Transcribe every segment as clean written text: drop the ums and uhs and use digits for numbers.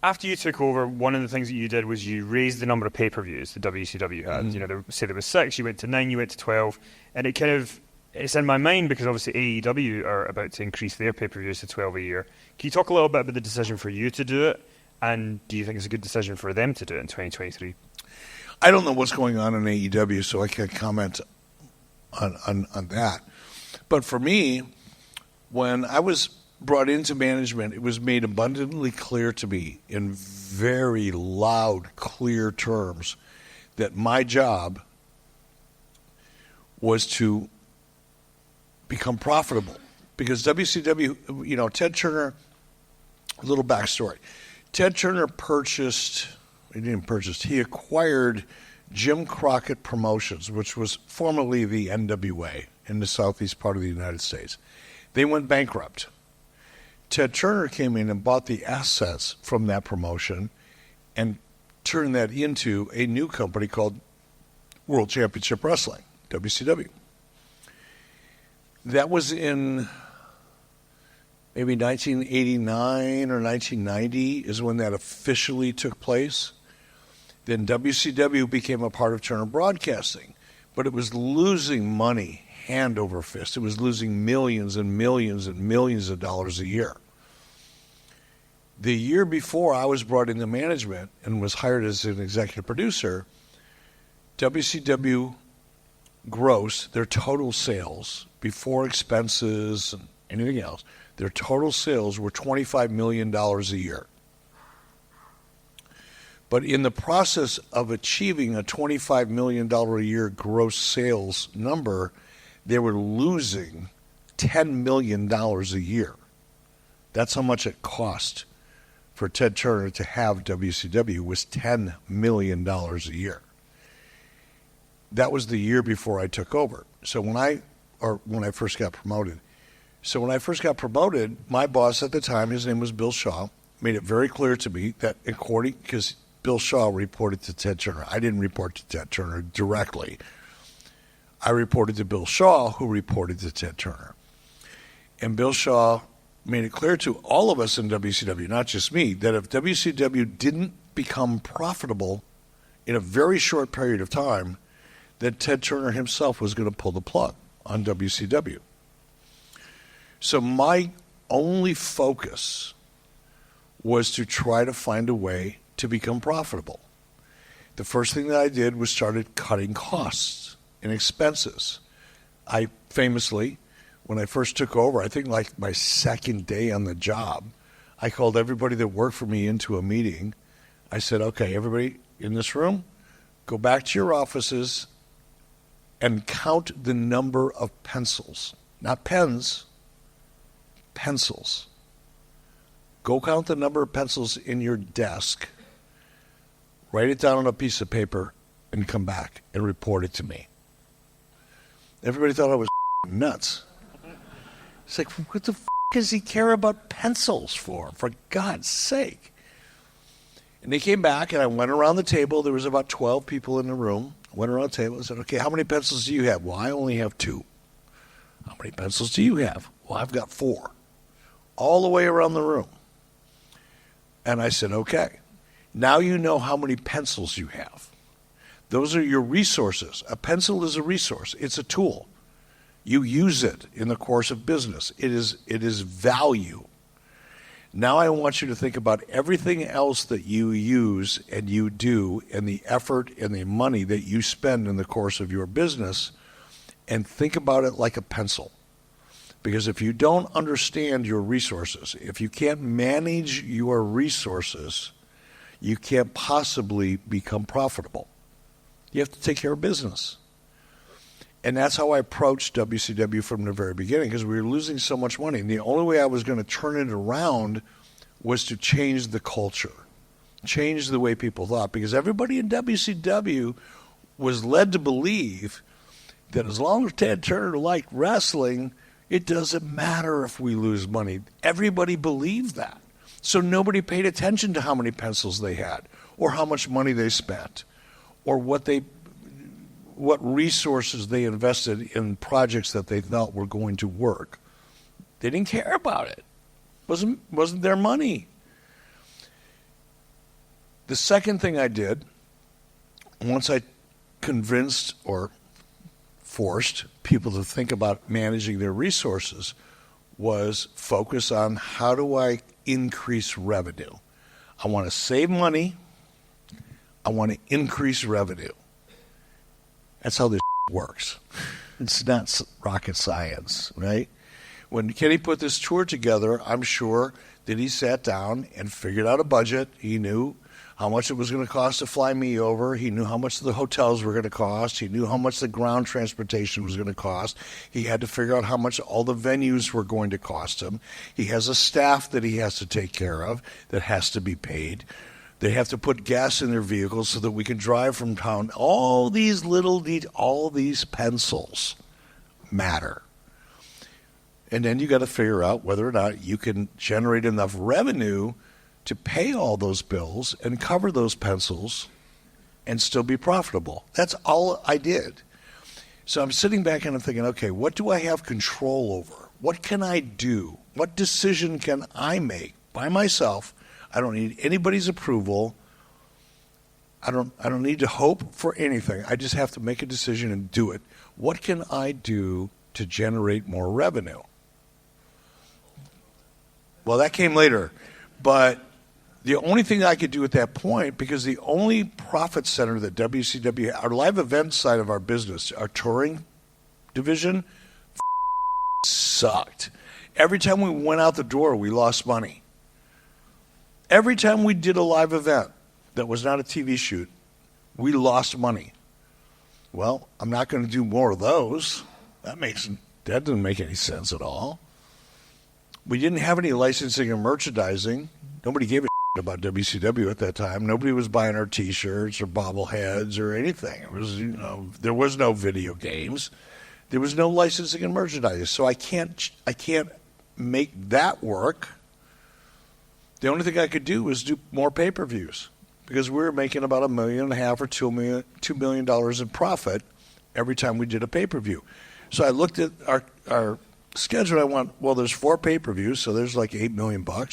after you took over, one of the things that you did was you raised the number of pay-per-views the WCW had. Say there was 6, you went to 9, you went to 12, and it's in my mind because obviously AEW are about to increase their pay-per-views to 12 a year. Can you talk a little bit about the decision for you to do it, and do you think it's a good decision for them to do it in 2023? I don't know what's going on in AEW, so I can't comment on that. But for me, when I was brought into management, it was made abundantly clear to me in very loud, clear terms that my job was to become profitable. Because WCW, Ted Turner, a little backstory. Ted Turner he acquired Jim Crockett Promotions, which was formerly the NWA in the southeast part of the United States. They went bankrupt. Ted Turner came in and bought the assets from that promotion and turned that into a new company called World Championship Wrestling, WCW. That was in maybe 1989 or 1990 is when that officially took place. Then WCW became a part of Turner Broadcasting, but it was losing money hand over fist. It was losing millions and millions and millions of dollars a year. The year before I was brought into management and was hired as an executive producer, WCW gross, their total sales, before expenses and anything else, their total sales were $25 million a year. But in the process of achieving a $25 million a year gross sales number, they were losing $10 million a year. That's how much it cost for Ted Turner to have WCW, was $10 million a year. That was the year before I took over. So when I first got promoted. So when I first got promoted, my boss at the time, his name was Bill Shaw, made it very clear to me that because Bill Shaw reported to Ted Turner. I didn't report to Ted Turner directly. I reported to Bill Shaw, who reported to Ted Turner. And Bill Shaw made it clear to all of us in WCW, not just me, that if WCW didn't become profitable in a very short period of time, that Ted Turner himself was going to pull the plug on WCW. So my only focus was to try to find a way to become profitable. The first thing that I did was started cutting costs and expenses. I famously, when I first took over, I think like my second day on the job, I called everybody that worked for me into a meeting. I said, okay, everybody in this room, go back to your offices and count the number of pencils, not pens, pencils. Go count the number of pencils in your desk, write it down on a piece of paper, and come back and report it to me. Everybody thought I was nuts. It's like, what the f*** does he care about pencils for God's sake? And they came back, and I went around the table. There was about 12 people in the room. I went around the table and said, okay, how many pencils do you have? Well, I only have 2. How many pencils do you have? Well, I've got 4. All the way around the room. And I said, okay, now you know how many pencils you have. Those are your resources. A pencil is a resource. It's a tool. You use it in the course of business. It is value. Now I want you to think about everything else that you use and you do and the effort and the money that you spend in the course of your business, and think about it like a pencil. Because if you don't understand your resources, if you can't manage your resources, you can't possibly become profitable. You have to take care of business. And that's how I approached WCW from the very beginning, because we were losing so much money. And the only way I was going to turn it around was to change the culture, change the way people thought. Because everybody in WCW was led to believe that as long as Ted Turner liked wrestling, it doesn't matter if we lose money. Everybody believed that. So nobody paid attention to how many pencils they had, or how much money they spent, or what resources they invested in projects that they thought were going to work. They didn't care about it. Wasn't their money. The second thing I did, once I convinced or forced people to think about managing their resources, was focus on how do I increase revenue. I want to save money. I want to increase revenue. That's how this works. It's not rocket science, right? When Kenny put this tour together, I'm sure that he sat down and figured out a budget. He knew how much it was going to cost to fly me over. He knew how much the hotels were going to cost. He knew how much the ground transportation was going to cost. He had to figure out how much all the venues were going to cost him. He has a staff that he has to take care of that has to be paid. They have to put gas in their vehicles so that we can drive from town. All these all these pencils matter. And then you got to figure out whether or not you can generate enough revenue to pay all those bills and cover those pencils and still be profitable. That's all I did. So I'm sitting back and I'm thinking, okay, what do I have control over? What can I do? What decision can I make by myself? I don't need anybody's approval. I don't need to hope for anything. I just have to make a decision and do it. What can I do to generate more revenue? Well, that came later. But the only thing I could do at that point, because the only profit center that WCW, our live event side of our business, our touring division, sucked. Every time we went out the door, we lost money. Every time we did a live event that was not a TV shoot, we lost money. Well, I'm not going to do more of those. That doesn't make any sense at all. We didn't have any licensing or merchandising. Nobody gave a shit about WCW at that time. Nobody was buying our T-shirts or bobbleheads or anything. It was, there was no video games. There was no licensing and merchandising. So I can't make that work. The only thing I could do was do more pay-per-views because we were making about $1.5 million or $2 million in profit every time we did a pay-per-view. So I looked at our schedule. I went, well, there's 4 pay-per-views, so there's like $8 million. Why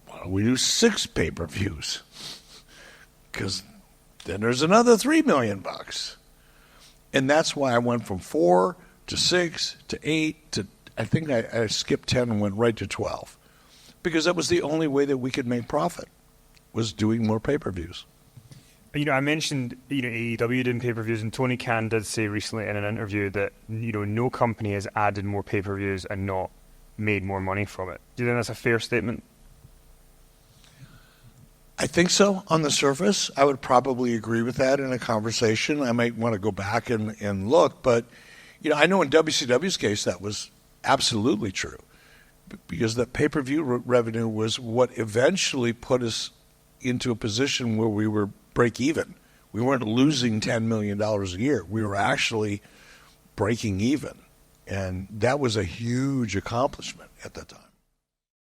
don't we do 6 pay-per-views? Because then there's another $3 million. And that's why I went from 4 to 6 to 8 to, I think I skipped 10 and went right to 12. Because that was the only way that we could make profit, was doing more pay-per-views. I mentioned, AEW doing pay-per-views, and Tony Khan did say recently in an interview that, no company has added more pay-per-views and not made more money from it. Do you think that's a fair statement? I think so. On the surface, I would probably agree with that in a conversation. I might want to go back and look, but, I know in WCW's case that was absolutely true because the pay-per-view revenue was what eventually put us into a position where we were break even. We weren't losing $10 million a year. We were actually breaking even. And that was a huge accomplishment at that time.